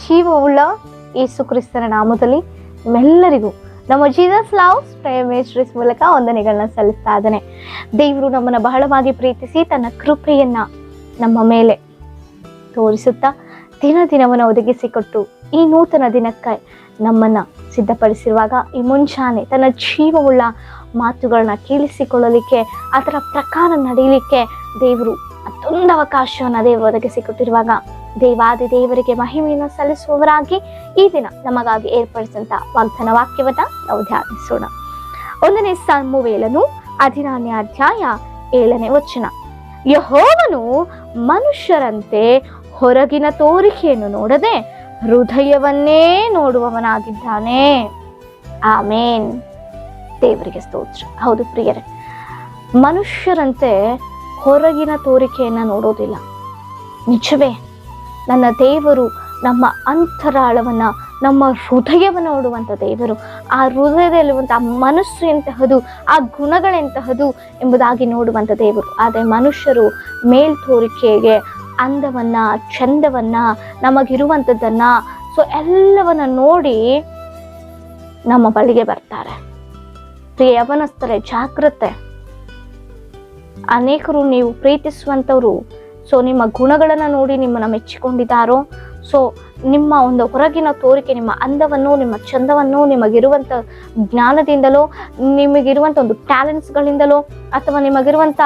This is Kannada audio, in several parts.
ಜೀವವುಳ್ಳ ಯೇಸು ಕ್ರಿಸ್ತನ ನಾಮದಲ್ಲಿ ನಿಮ್ಮೆಲ್ಲರಿಗೂ ನಮ್ಮ ಜೀಸಸ್ ಲವ್ಸ್ ಪ್ರೇಯರ್ ಮಿನಿಸ್ಟ್ರೀಸ್ ಮೂಲಕ ವಂದನೆಗಳನ್ನ ಸಲ್ಲಿಸ್ತಾ ಇದ್ದಾನೆ. ದೇವರು ನಮ್ಮನ್ನು ಬಹಳವಾಗಿ ಪ್ರೀತಿಸಿ ತನ್ನ ಕೃಪೆಯನ್ನ ನಮ್ಮ ಮೇಲೆ ತೋರಿಸುತ್ತಾ ದಿನವನ್ನು ಒದಗಿಸಿಕೊಟ್ಟು ಈ ನೂತನ ದಿನಕ್ಕೆ ನಮ್ಮನ್ನ ಸಿದ್ಧಪಡಿಸಿರುವಾಗ ಈ ಮುಂಚಾನೆ ತನ್ನ ಜೀವವುಳ್ಳ ಮಾತುಗಳನ್ನ ಕೇಳಿಸಿಕೊಳ್ಳಲಿಕ್ಕೆ ಅದರ ಪ್ರಕಾರ ನಡೆಯಲಿಕ್ಕೆ ದೇವರು ಮತ್ತೊಂದು ಅವಕಾಶವನ್ನು ದೇವರು ಒದಗಿಸಿಕೊಟ್ಟಿರುವಾಗ ದೇವಾದಿ ದೇವರಿಗೆ ಮಹಿಮೆಯನ್ನು ಸಲ್ಲಿಸುವವರಾಗಿ ಈ ದಿನ ನಮಗಾಗಿ ಏರ್ಪಡಿಸಿದಂತ ವಾಗ್ದಾನ ವಾಕ್ಯವನ್ನ ನಾವು ಧ್ಯಾನಿಸೋಣ. 1 ಸಮುವೇಲನು 14ನೇ ಅಧ್ಯಾಯ 7ನೇ ವಚನ. ಯೆಹೋವನು ಮನುಷ್ಯರಂತೆ ಹೊರಗಿನ ತೋರಿಕೆಯನ್ನು ನೋಡದೆ ಹೃದಯವನ್ನೇ ನೋಡುವವನಾಗಿದ್ದಾನೆ. ಆಮೇನ್. ದೇವರಿಗೆ ಸ್ತೋತ್ರ. ಹೌದು ಪ್ರಿಯರೇ, ಮನುಷ್ಯರಂತೆ ಹೊರಗಿನ ತೋರಿಕೆಯನ್ನ ನೋಡೋದಿಲ್ಲ. ನಿಜವೇ, ನನ್ನ ದೇವರು ನಮ್ಮ ಅಂತರಾಳವನ್ನ, ನಮ್ಮ ಹೃದಯವನ್ನು ನೋಡುವಂಥ ದೇವರು. ಆ ಹೃದಯದಲ್ಲಿರುವಂಥ ಮನಸ್ಸು ಎಂತಹದು, ಆ ಗುಣಗಳೆಂತಹದು ಎಂಬುದಾಗಿ ನೋಡುವಂಥ ದೇವರು. ಆದರೆ ಮನುಷ್ಯರು ಮೇಲ್ತೋರಿಕೆಗೆ, ಅಂದವನ್ನ, ಚಂದವನ್ನ, ನಮಗಿರುವಂಥದ್ದನ್ನ ಎಲ್ಲವನ್ನ ನೋಡಿ ನಮ್ಮ ಬಳಿಗೆ ಬರ್ತಾರೆ. ಪ್ರಿಯ ಯವನಸ್ಥರೇ, ಜಾಗ್ರತೆ. ಅನೇಕರು ನೀವು ಪ್ರೀತಿಸುವಂಥವ್ರು ನಿಮ್ಮ ಗುಣಗಳನ್ನು ನೋಡಿ ನಿಮ್ಮನ್ನು ಮೆಚ್ಚಿಕೊಂಡಿದ್ದಾರೋ, ನಿಮ್ಮ ಒಂದು ಹೊರಗಿನ ತೋರಿಕೆ, ನಿಮ್ಮ ಅಂದವನ್ನು, ನಿಮ್ಮ ಚಂದವನ್ನು, ನಿಮಗಿರುವಂಥ ಜ್ಞಾನದಿಂದಲೋ, ನಿಮಗಿರುವಂಥ ಒಂದು ಟ್ಯಾಲೆಂಟ್ಸ್ಗಳಿಂದಲೋ, ಅಥವಾ ನಿಮಗಿರುವಂಥ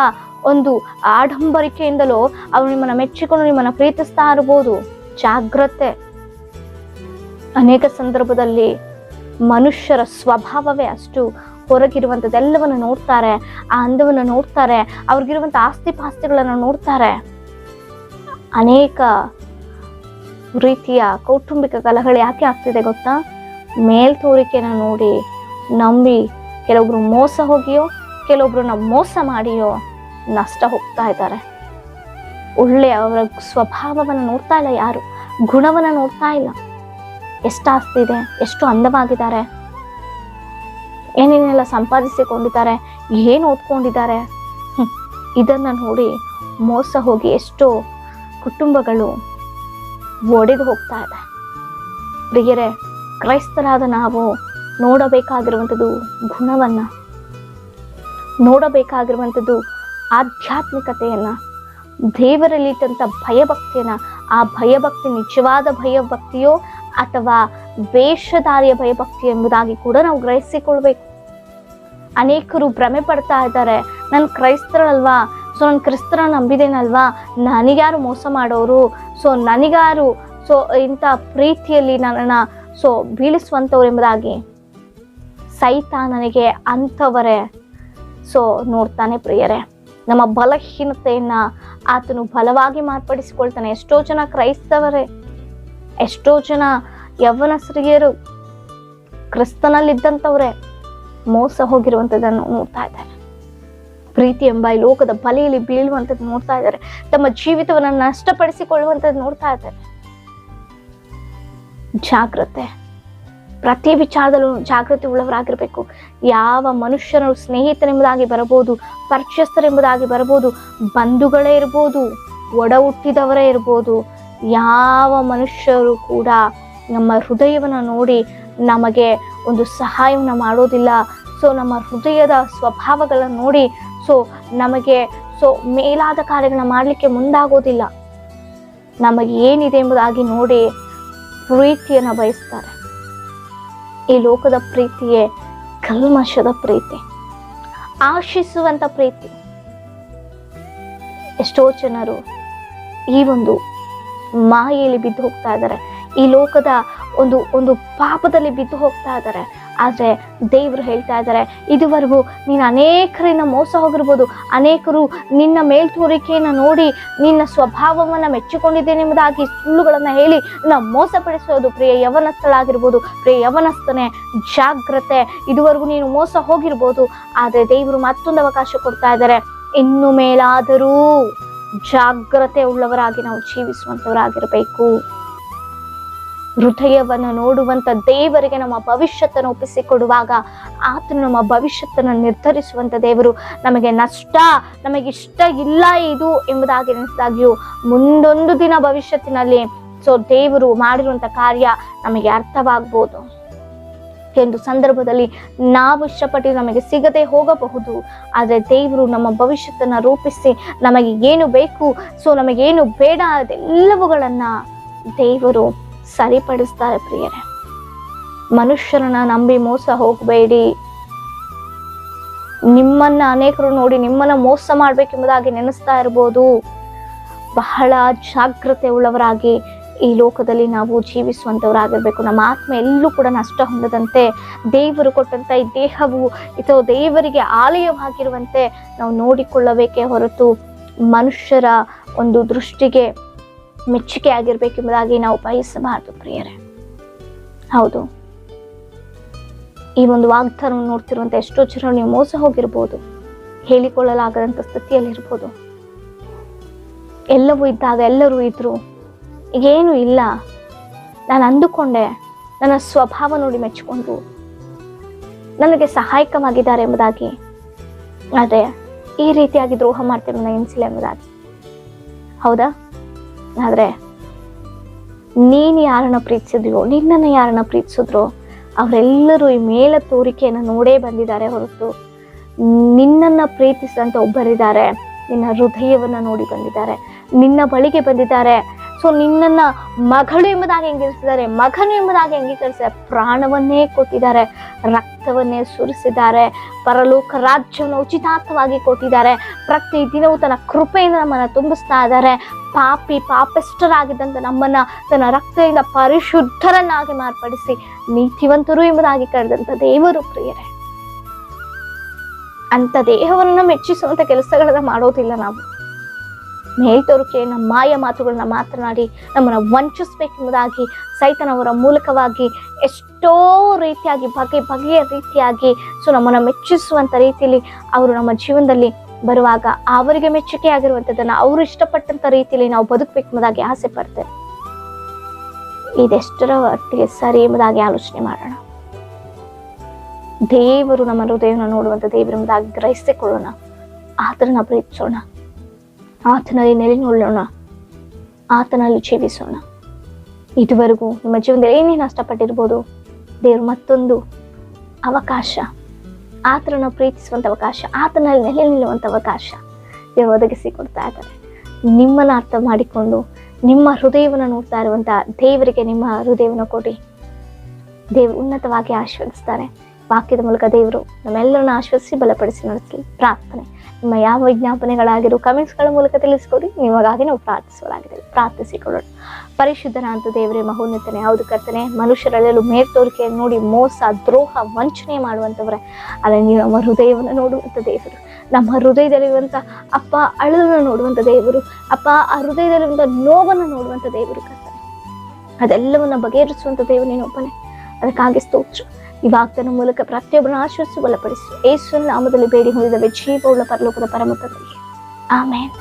ಒಂದು ಆಡಂಬರಿಕೆಯಿಂದಲೋ ಅವರು ನಿಮ್ಮನ್ನು ಮೆಚ್ಚಿಕೊಂಡು ನಿಮ್ಮನ್ನು ಪ್ರೀತಿಸ್ತಾ ಇರ್ಬೋದು. ಜಾಗ್ರತೆ. ಅನೇಕ ಸಂದರ್ಭದಲ್ಲಿ ಮನುಷ್ಯರ ಸ್ವಭಾವವೇ ಅಷ್ಟು. ಹೊರಗಿರುವಂಥದ್ದೆಲ್ಲವನ್ನು ನೋಡ್ತಾರೆ, ಆ ಅಂದವನ್ನು ನೋಡ್ತಾರೆ, ಅವ್ರಿಗಿರುವಂಥ ಆಸ್ತಿ ಪಾಸ್ತಿಗಳನ್ನು ನೋಡ್ತಾರೆ. ಅನೇಕ ರೀತಿಯ ಕೌಟುಂಬಿಕ ಕಲಹಗಳು ಯಾಕೆ ಆಗ್ತಿದೆ ಗೊತ್ತಾ? ಮೇಲ್ತೋರಿಕೆನ ನೋಡಿ ನಂಬಿ ಕೆಲವೊಬ್ರು ಮೋಸ ಹೋಗಿಯೋ, ಕೆಲವೊಬ್ರು ಮೋಸ ಮಾಡಿಯೋ ನಷ್ಟ ಹೋಗ್ತಾ ಇದ್ದಾರೆ. ಒಳ್ಳೆಯ ಅವರ ಸ್ವಭಾವವನ್ನು ನೋಡ್ತಾ ಇಲ್ಲ, ಯಾರು ಗುಣವನ್ನು ನೋಡ್ತಾ ಇಲ್ಲ. ಎಷ್ಟು ಆಸ್ತಿ ಇದೆ, ಎಷ್ಟು ಅಂದವಾಗಿದ್ದಾರೆ, ಏನೇನೆಲ್ಲ ಸಂಪಾದಿಸಿಕೊಂಡಿದ್ದಾರೆ, ಏನು ಓದ್ಕೊಂಡಿದ್ದಾರೆ, ಇದನ್ನ ನೋಡಿ ಮೋಸ ಹೋಗಿ ಎಷ್ಟೋ ಕುಟುಂಬಗಳು ಒಡೆದು ಹೋಗ್ತಾ ಇದೆ. ಪ್ರಿಯರೇ, ಕ್ರೈಸ್ತರಾದ ನಾವು ನೋಡಬೇಕಾಗಿರುವಂಥದ್ದು ಗುಣವನ್ನ, ನೋಡಬೇಕಾಗಿರುವಂಥದ್ದು ಆಧ್ಯಾತ್ಮಿಕತೆಯನ್ನ, ದೇವರಲ್ಲಿಟ್ಟಂಥ ಭಯಭಕ್ತಿಯನ್ನ. ಆ ಭಯಭಕ್ತಿ ನಿಜವಾದ ಭಯಭಕ್ತಿಯೋ ಅಥವಾ ವೇಷಧಾರಿಯ ಭಯಭಕ್ತಿ ಎಂಬುದಾಗಿ ಕೂಡ ನಾವು ಗ್ರಹಿಸಿಕೊಳ್ಬೇಕು. ಅನೇಕರು ಭ್ರಮೆ ಪಡ್ತಾ ಇದ್ದಾರೆ, ನಾನು ಕ್ರೈಸ್ತರಲ್ವಾ, ನಾನು ಕ್ರಿಸ್ತರ ನಂಬಿದೇನಲ್ವಾ, ನನಗ್ಯಾರು ಮೋಸ ಮಾಡೋರು, ನನಗ್ಯಾರು ಇಂಥ ಪ್ರೀತಿಯಲ್ಲಿ ನನ್ನನ್ನು ಬೀಳಿಸುವಂಥವ್ರು ಎಂಬುದಾಗಿ ಸೈತಾನನಿಗೆ ಅಂಥವರೇ ನೋಡ್ತಾನೆ. ಪ್ರಿಯರೇ, ನಮ್ಮ ಬಲಹೀನತೆಯನ್ನ ಆತನು ಬಲವಾಗಿ ಮಾರ್ಪಡಿಸಿಕೊಳ್ತಾನೆ. ಎಷ್ಟೋ ಜನ ಕ್ರೈಸ್ತವರೇ, ಎಷ್ಟೋ ಜನ ಯವನಸ್ತ್ರೀಯರು ಕ್ರಿಸ್ತನಲ್ಲಿದ್ದಂಥವ್ರೆ ಮೋಸ ಹೋಗಿರುವಂಥದ್ದನ್ನು ನೋಡ್ತಾ ಇದ್ದಾರೆ. ಪ್ರೀತಿ ಎಂಬ ಈ ಲೋಕದ ಬಲೆಯಲ್ಲಿ ಬೀಳುವಂಥದ್ದು ನೋಡ್ತಾ ಇದ್ದಾರೆ. ತಮ್ಮ ಜೀವಿತವನ್ನು ನಷ್ಟಪಡಿಸಿಕೊಳ್ಳುವಂಥದ್ದು ನೋಡ್ತಾ ಇದ್ದಾರೆ. ಜಾಗ್ರತೆ. ಪ್ರತಿ ವಿಚಾರದಲ್ಲೂ ಜಾಗೃತಿ ಉಳ್ಳವರಾಗಿರ್ಬೇಕು. ಯಾವ ಮನುಷ್ಯರು ಸ್ನೇಹಿತರೆಂಬುದಾಗಿ ಬರಬಹುದು, ಪರಿಚಯಸ್ಥರೆಂಬುದಾಗಿ ಬರಬಹುದು, ಬಂಧುಗಳೇ ಇರ್ಬೋದು, ಒಡ ಹುಟ್ಟಿದವರೇ ಇರ್ಬೋದು, ಯಾವ ಮನುಷ್ಯರು ಕೂಡ ನಮ್ಮ ಹೃದಯವನ್ನು ನೋಡಿ ನಮಗೆ ಒಂದು ಸಹಾಯವನ್ನು ಮಾಡೋದಿಲ್ಲ. ನಮ್ಮ ಹೃದಯದ ಸ್ವಭಾವಗಳನ್ನು ನೋಡಿ ನಮಗೆ ಮೇಲಾದ ಕಾರ್ಯಗಳನ್ನ ಮಾಡಲಿಕ್ಕೆ ಮುಂದಾಗೋದಿಲ್ಲ. ನಮಗೆ ಏನಿದೆ ಎಂಬುದಾಗಿ ನೋಡಿ ಪ್ರೀತಿಯನ್ನು ಬಯಸ್ತಾರೆ. ಈ ಲೋಕದ ಪ್ರೀತಿಯೇ ಕಲ್ಮಶದ ಪ್ರೀತಿ, ಆಶಿಸುವಂತ ಪ್ರೀತಿ. ಎಷ್ಟೋ ಜನರು ಈ ಒಂದು ಮಾಯೆಯಲ್ಲಿ ಬಿದ್ದು ಹೋಗ್ತಾ ಇದ್ದಾರೆ, ಈ ಲೋಕದ ಒಂದು ಪಾಪದಲ್ಲಿ ಬಿದ್ದು ಹೋಗ್ತಾ ಇದ್ದಾರೆ. ಆದರೆ ದೇವರು ಹೇಳ್ತಾ ಇದ್ದಾರೆ, ಇದುವರೆಗೂ ನೀನು ಅನೇಕರಿಂದ ಮೋಸ ಹೋಗಿರ್ಬೋದು, ಅನೇಕರು ನಿನ್ನ ಮೇಲ್ತೋರಿಕೆಯನ್ನು ನೋಡಿ ನಿನ್ನ ಸ್ವಭಾವವನ್ನು ಮೆಚ್ಚಿಕೊಂಡಿದ್ದೇನೆ ಎಂಬುದಾಗಿ ಸುಳ್ಳುಗಳನ್ನು ಹೇಳಿ ಮೋಸಪಡಿಸೋದು. ಪ್ರಿಯ ಯವನಸ್ಥಳಾಗಿರ್ಬೋದು, ಪ್ರಿಯ ಯವನಸ್ಥನೇ, ಜಾಗ್ರತೆ. ಇದುವರೆಗೂ ನೀನು ಮೋಸ ಹೋಗಿರ್ಬೋದು, ಆದರೆ ದೇವರು ಮತ್ತೊಂದು ಅವಕಾಶ ಕೊಡ್ತಾ ಇದ್ದಾರೆ. ಇನ್ನು ಮೇಲಾದರೂ ಜಾಗ್ರತೆ ಉಳ್ಳವರಾಗಿ ನಾವು ಜೀವಿಸುವಂಥವರಾಗಿರಬೇಕು. ಹೃದಯವನ್ನು ನೋಡುವಂಥ ದೇವರಿಗೆ ನಮ್ಮ ಭವಿಷ್ಯತ್ತನ್ನು ಒಪ್ಪಿಸಿಕೊಡುವಾಗ ಆತನು ನಮ್ಮ ಭವಿಷ್ಯತ್ತನ್ನು ನಿರ್ಧರಿಸುವಂಥ ದೇವರು. ನಮಗೆ ನಮಗಿಷ್ಟ ಇಲ್ಲ ಇದು ಎಂಬುದಾಗಿ ಎನಿಸಿದಾಗ್ಯೂ ಮುಂದೊಂದು ದಿನ ಭವಿಷ್ಯತ್ತಿನಲ್ಲಿ ಸೊ ದೇವರು ಮಾಡಿರುವಂತ ಕಾರ್ಯ ನಮಗೆ ಅರ್ಥವಾಗ್ಬೋದು. ಒಂದು ಸಂದರ್ಭದಲ್ಲಿ ನಾವು ಇಷ್ಟಪಟ್ಟು ನಮಗೆ ಸಿಗದೆ ಹೋಗಬಹುದು, ಆದರೆ ದೇವರು ನಮ್ಮ ಭವಿಷ್ಯತನ್ನ ರೂಪಿಸಿ ನಮಗೆ ಏನು ಬೇಕು, ಸೊ ನಮಗೇನು ಬೇಡ ಅದೆಲ್ಲವುಗಳನ್ನ ದೇವರು ಸರಿಪಡಿಸ್ತಾರೆ. ಪ್ರಿಯರೇ, ಮನುಷ್ಯರನ್ನ ನಂಬಿ ಮೋಸ ಹೋಗಬೇಡಿ. ನಿಮ್ಮನ್ನ ಅನೇಕರು ನೋಡಿ ನಿಮ್ಮನ್ನ ಮೋಸ ಮಾಡ್ಬೇಕೆಂಬುದಾಗಿ ನೆನೆಸ್ತಾ ಇರ್ಬೋದು. ಬಹಳ ಜಾಗ್ರತೆ ಉಳ್ಳವರಾಗಿ ಈ ಲೋಕದಲ್ಲಿ ನಾವು ಜೀವಿಸುವಂತವರಾಗಿರ್ಬೇಕು. ನಮ್ಮ ಆತ್ಮ ಎಲ್ಲೂ ಕೂಡ ನಷ್ಟ ಹೊಂದದಂತೆ, ದೇವರು ಕೊಟ್ಟಂತ ಈ ದೇಹವು ಇದು ದೇವರಿಗೆ ಆಲಯವಾಗಿರುವಂತೆ ನಾವು ನೋಡಿಕೊಳ್ಳಬೇಕೇ ಹೊರತು ಮನುಷ್ಯರ ಒಂದು ದೃಷ್ಟಿಗೆ ಮೆಚ್ಚುಗೆ ಆಗಿರ್ಬೇಕೆಂಬುದಾಗಿ ನಾವು ಬಯಸಬಾರದು. ಪ್ರಿಯರೇ, ಹೌದು, ಈ ಒಂದು ವಾಗ್ದಾನವನ್ನು ನೋಡ್ತಿರುವಂತ ಎಷ್ಟೋ ಜನ ನೀವು ಮೋಸ ಹೋಗಿರ್ಬೋದು, ಹೇಳಿಕೊಳ್ಳಲಾಗದಂತ ಸ್ಥಿತಿಯಲ್ಲಿರ್ಬೋದು. ಎಲ್ಲವೂ ಇದ್ದಾಗ ಎಲ್ಲರೂ ಇದ್ರು, ಈಗೇನು ಇಲ್ಲ, ನಾನು ಅಂದುಕೊಂಡೆ, ನನ್ನ ಸ್ವಭಾವ ನೋಡಿ ಮೆಚ್ಚಿಕೊಂಡು ನನಗೆ ಸಹಾಯಕವಾಗಿದ್ದಾರೆ ಎಂಬುದಾಗಿ, ಆದರೆ ಈ ರೀತಿಯಾಗಿ ದ್ರೋಹ ಮಾಡ್ತೇವೆ ನನಗೆ ಎನಿಸಿಲ್ಲ ಎಂಬುದಾಗಿ. ಹೌದಾ? ಆದರೆ ನೀನು ಯಾರನ್ನ ಪ್ರೀತಿಸಿದ್ಯೋ, ನಿನ್ನನ್ನು ಯಾರನ್ನ ಪ್ರೀತಿಸಿದ್ರೋ ಅವರೆಲ್ಲರೂ ಈ ಮೇಲ ತೋರಿಕೆಯನ್ನು ನೋಡೇ ಬಂದಿದ್ದಾರೆ ಹೊರತು ನಿನ್ನನ್ನು ಪ್ರೀತಿಸಿದಂತ ಒಬ್ಬರಿದ್ದಾರೆ, ನಿನ್ನ ಹೃದಯವನ್ನ ನೋಡಿ ಬಂದಿದ್ದಾರೆ, ನಿನ್ನ ಬಳಿಗೆ ಬಂದಿದ್ದಾರೆ. ಸೊ ನಿನ್ನನ್ನ ಮಗಳು ಎಂಬುದಾಗಿ ಅಂಗೀಕರಿಸಿದ್ದಾರೆ, ಮಗನು ಎಂಬುದಾಗಿ ಅಂಗೀಕರಿಸಿದ್ದಾರೆ, ಪ್ರಾಣವನ್ನೇ ಕೊಟ್ಟಿದ್ದಾರೆ, ರಕ್ತವನ್ನೇ ಸುರಿಸಿದ್ದಾರೆ, ಪರಲೋಕ ರಾಜ್ಯವನ್ನು ಉಚಿತಾರ್ಥವಾಗಿ ಕೊಟ್ಟಿದ್ದಾರೆ, ಪ್ರತಿ ದಿನವೂ ತನ್ನ ಕೃಪೆಯಿಂದ ನಮ್ಮನ್ನ ತುಂಬಿಸ್ತಾ ಇದ್ದಾರೆ. ಪಾಪಿಷ್ಟರಾಗಿದ್ದಂತ ನಮ್ಮನ್ನ ತನ್ನ ರಕ್ತದಿಂದ ಪರಿಶುದ್ಧರನ್ನಾಗಿ ಮಾರ್ಪಡಿಸಿ ನೀತಿವಂತರು ಎಂಬುದಾಗಿ ಕರೆದಂತ ದೇವರು. ಪ್ರಿಯರೇ, ಅಂತ ದೇಹವನ್ನ ಮೆಚ್ಚಿಸುವಂತ ಕೆಲಸಗಳನ್ನ ಮಾಡೋದಿಲ್ಲ ನಾವು. ಮೇಲ್ತೋರಿಕೆ ನಮ್ಮ ಮಾಯ ಮಾತುಗಳನ್ನ ಮಾತನಾಡಿ ನಮ್ಮನ್ನ ವಂಚಿಸ್ಬೇಕೆಂಬುದಾಗಿ ಸೈತನವರ ಮೂಲಕವಾಗಿ ಎಷ್ಟೋ ರೀತಿಯಾಗಿ ಬಗೆಯ ರೀತಿಯಾಗಿ ಸೊ ನಮ್ಮನ್ನ ಮೆಚ್ಚಿಸುವಂತ ರೀತಿಯಲ್ಲಿ ಅವರು ನಮ್ಮ ಜೀವನದಲ್ಲಿ ಬರುವಾಗ ಅವರಿಗೆ ಮೆಚ್ಚುಗೆ ಆಗಿರುವಂಥದ್ದನ್ನ ಅವರು ಇಷ್ಟಪಟ್ಟಂತ ರೀತಿಯಲ್ಲಿ ನಾವು ಬದುಕಬೇಕೆಂಬುದಾಗಿ ಆಸೆ ಪಡ್ತೇವೆ. ಇದೆಷ್ಟರ ಒಟ್ಟಿಗೆ ಸರಿ ಎಂಬುದಾಗಿ ಆಲೋಚನೆ ಮಾಡೋಣ. ದೇವರು ನಮ್ಮ ಹೃದಯವನ್ನು ನೋಡುವಂತ ದೇವರೆಂಬುದಾಗಿ ಗ್ರಹಿಸಿಕೊಳ್ಳೋಣ, ಆತನನ್ನ ಪ್ರೀತಿಸೋಣ, ಆತನಲ್ಲಿ ನೆಲೆಗೊಳ್ಳೋಣ, ಆತನಲ್ಲಿ ಜೀವಿಸೋಣ. ಇದುವರೆಗೂ ನಿಮ್ಮ ಜೀವನದಲ್ಲಿ ಏನೇನು ನಷ್ಟಪಟ್ಟಿರ್ಬೋದು, ದೇವರು ಮತ್ತೊಂದು ಅವಕಾಶ, ಆತನನ್ನು ಪ್ರೀತಿಸುವಂತ ಅವಕಾಶ, ಆತನಲ್ಲಿ ನೆಲೆ ನಿಲ್ಲುವಂತ ಅವಕಾಶ ದೇವರು ಒದಗಿಸಿ ಕೊಡ್ತಾ ಇದ್ದಾರೆ. ನಿಮ್ಮನ್ನ ಅರ್ಥ ಮಾಡಿಕೊಂಡು ನಿಮ್ಮ ಹೃದಯವನ್ನು ನೋಡ್ತಾ ಇರುವಂತ ದೇವರಿಗೆ ನಿಮ್ಮ ಹೃದಯವನ್ನು ಕೊಡಿ. ದೇವರು ಉನ್ನತವಾಗಿ ಆಶೀರ್ವದಿಸ್ತಾರೆ. ವಾಕ್ಯದ ಮೂಲಕ ದೇವರು ನಮ್ಮೆಲ್ಲರನ್ನ ಆಶ್ವಸಿಸಿ ಬಲಪಡಿಸಿ ನಡೆಸಲಿ. ಪ್ರಾರ್ಥನೆ, ನಿಮ್ಮ ಯಾವ ವಿಜ್ಞಾಪನೆಗಳಾಗಿರೋ ಕಮೆಂಟ್ಸ್ಗಳ ಮೂಲಕ ತಿಳಿಸಿಕೊಡಿ. ನಿಮಗಾಗಿ ನಾವು ಪ್ರಾರ್ಥಿಸುವಲಾಗಿದೆ. ಪ್ರಾರ್ಥಿಸಿಕೊಳ್ಳೋಣ. ಪರಿಶುದ್ಧನಾದ ದೇವರೇ, ಮಹೋನ್ನತನೇ, ಯಾವುದು ಕರ್ತನೆ, ಮನುಷ್ಯರೆಲ್ಲರೂ ಮೇಲ್ತೋರಿಕೆಯನ್ನು ನೋಡಿ ಮೋಸ, ದ್ರೋಹ, ವಂಚನೆ ಮಾಡುವಂಥವ್ರೆ, ಆದರೆ ನೀವು ನಮ್ಮ ಹೃದಯವನ್ನು ನೋಡುವಂಥ ದೇವರು, ನಮ್ಮ ಹೃದಯದಲ್ಲಿರುವಂಥ ಅಪ್ಪ ಅಳಲನ್ನು ನೋಡುವಂಥ ದೇವರು, ಅಪ್ಪ ಆ ಹೃದಯದಲ್ಲಿರುವಂಥ ನೋವನ್ನು ನೋಡುವಂಥ ದೇವರು ಕರ್ತನೆ, ಅದೆಲ್ಲವನ್ನ ಬಗೆಹರಿಸುವಂಥ ದೇವರು ನೀನೊಬ್ಬನೇ. ಅದಕ್ಕಾಗಿ ಸ್ತೋತ್ರ. ಈ ವಾಗ್ದಾನ ಮೂಲಕ ಪ್ರತಿಯೊಬ್ಬರನ್ನು ಆಶೀರ್ವದಿಸಿ ಬಲಪಡಿಸು. ಯೇಸುವಿನ ನಾಮದಲ್ಲಿ ಬೇಡಿ ಹೊಂದಿದ ಜೀವವುಳ್ಳ ಪರಲೋಕದ ಪರಮ ತಂದೆಯೇ, ಆಮೆನ್.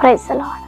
Price the lord.